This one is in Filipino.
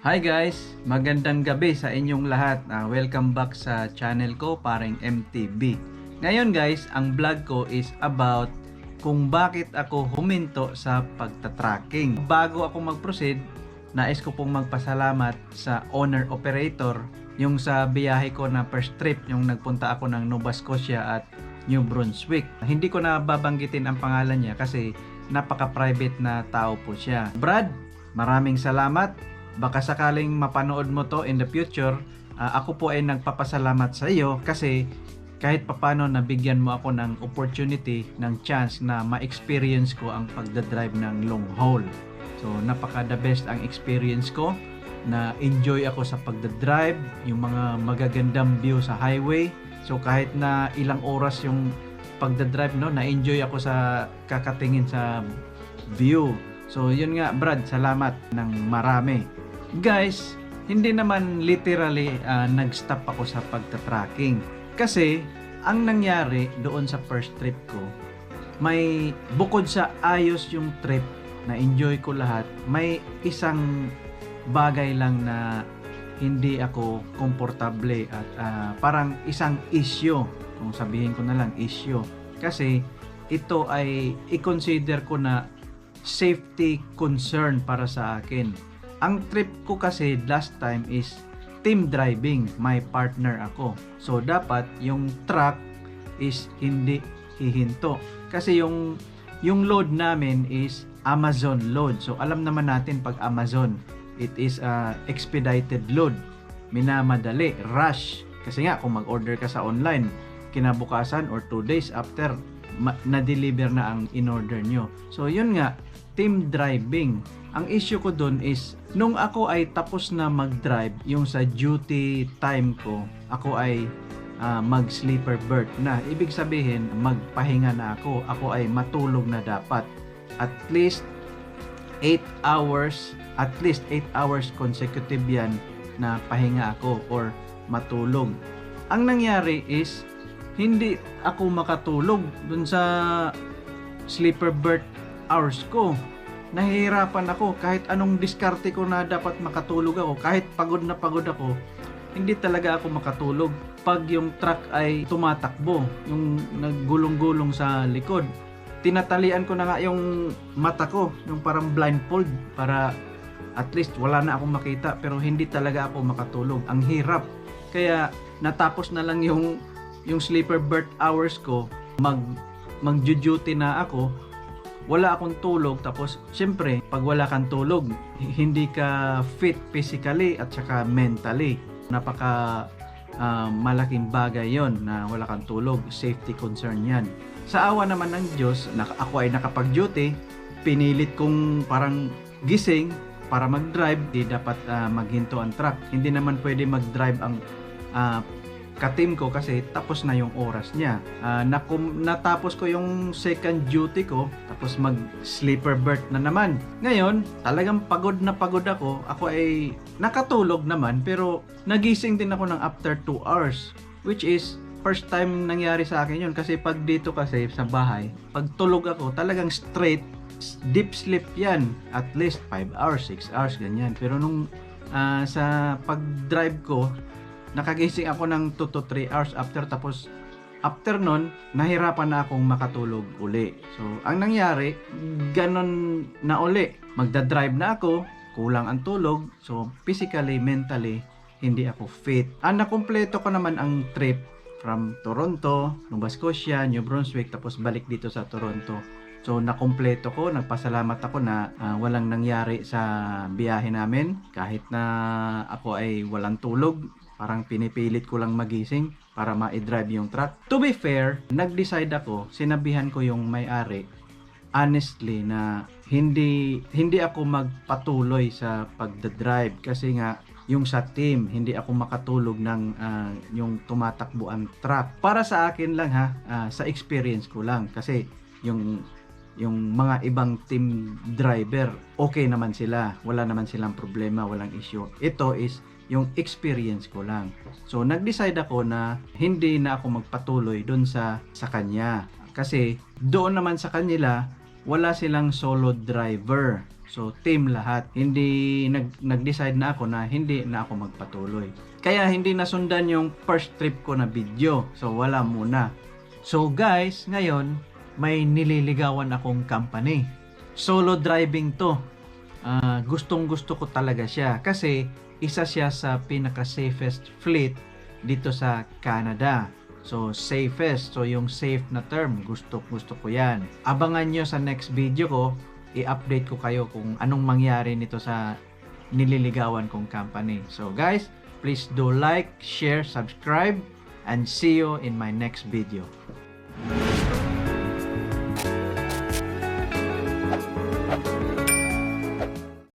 Hi guys! Magandang gabi sa inyong lahat. Welcome back sa channel ko, Paring MTV. Ngayon guys, ang vlog ko is about kung bakit ako huminto sa pagta-tracking. Bago ako mag-proceed, nais ko pong magpasalamat sa owner-operator yung sa biyahe ko na first trip, yung nagpunta ako ng Nova Scotia at New Brunswick. Hindi ko na babanggitin ang pangalan niya kasi napaka-private na tao po siya. Brad, maraming salamat. Baka sakaling mapanood mo to in the future, ako po ay nagpapasalamat sa iyo kasi kahit papano nabigyan mo ako ng opportunity, ng chance na ma-experience ko ang pagdadrive ng long haul. So napaka the best ang experience ko, na enjoy ako sa pagdadrive, yung mga magagandang view sa highway. So kahit na ilang oras yung pagdadrive, no, na-enjoy ako sa kakatingin sa view. So yun nga Brad, salamat ng marami. Guys, hindi naman literally nag-stop ako sa pagta-tracking. Kasi ang nangyari doon sa first trip ko, may bukod sa ayos yung trip, na enjoy ko lahat, may isang bagay lang na hindi ako komportable at parang isang issue, kung sabihin ko na lang issue. Kasi ito ay i-consider ko na safety concern para sa akin. Ang trip ko kasi last time is team driving, may partner ako. So dapat yung truck is hindi hihinto. Kasi yung load namin is Amazon load. So alam naman natin pag Amazon, it is expedited load. Minamadali, rush. Kasi nga kung mag-order ka sa online, kinabukasan or 2 days after, na-deliver na ang in-order nyo. So yun nga, team driving. Ang issue ko dun is, nung ako ay tapos na mag-drive, yung sa duty time ko, ako ay mag-sleeper berth na. Ibig sabihin, magpahinga na ako. Ako ay matulog na dapat. At least 8 hours consecutive yan na pahinga ako or matulog. Ang nangyari is, hindi ako makatulog dun sa sleeper berth hours ko. Nahihirapan ako kahit anong diskarte ko na dapat makatulog ako, kahit pagod na pagod ako, hindi talaga ako makatulog pag yung truck ay tumatakbo, yung naggulong-gulong sa likod. Tinatalian ko na nga yung mata ko, yung parang blindfold, para at least wala na akong makita, pero hindi talaga ako makatulog. Ang hirap. Kaya natapos na lang yung sleeper berth hours ko, mag-duty na ako, wala akong tulog. Tapos syempre pag wala kang tulog, hindi ka fit physically at saka mentally. Napaka malaking bagay yon na wala kang tulog. Safety concern yan. Sa awa naman ng Diyos, ako ay nakapag-duty. Pinilit kong parang gising para mag-drive. Di dapat maghinto ang truck. Hindi naman pwede mag-drive ang ka-team ko kasi tapos na yung oras niya. Natapos ko yung second duty ko, tapos mag-sleeper berth na naman. Ngayon, talagang pagod na pagod ako. Ako ay nakatulog naman, pero nagising din ako ng after 2 hours. Which is, first time nangyari sa akin yun. Kasi pag dito kasi sa bahay, pag tulog ako, talagang straight, deep sleep yan. At least 5 hours, 6 hours, ganyan. Pero nung sa pag-drive ko, nakagising ako ng 2 to 3 hours after. Tapos after nun, nahirapan na akong makatulog uli. So ang nangyari, ganon na uli. Magdadrive na ako, kulang ang tulog. So physically, mentally, hindi ako fit. Nakumpleto ko naman ang trip from Toronto, Nova Scotia, New Brunswick, tapos balik dito sa Toronto. So nakumpleto ko, nagpasalamat ako na walang nangyari sa biyahe namin. Kahit na ako ay walang tulog, parang pinipilit ko lang magising para ma-drive yung truck. To be fair, nag-decide ako, sinabihan ko yung may-ari, honestly, na hindi ako magpatuloy sa pagdadrive. Kasi nga, yung sa team, hindi ako makatulog ng yung tumatakbo ang truck. Para sa akin lang sa experience ko lang. Kasi yung mga ibang team driver, okay naman sila. Wala naman silang problema, walang issue. Ito is yung experience ko lang. So nag-decide ako na hindi na ako magpatuloy doon sa kanya. Kasi doon naman sa kanila, wala silang solo driver. So team lahat. Hindi nag-decide na ako na hindi na ako magpatuloy. Kaya hindi nasundan yung first trip ko na video. So wala muna. So guys, ngayon may nililigawan akong company. Solo driving to. Gustong gusto ko talaga siya kasi isa siya sa pinaka safest fleet dito sa Canada. So safest, so yung safe na term, gusto ko yan. Abangan nyo sa next video ko, i-update ko kayo kung anong mangyari nito sa nililigawan kong company. So guys, please do like, share, subscribe, and see you in my next video.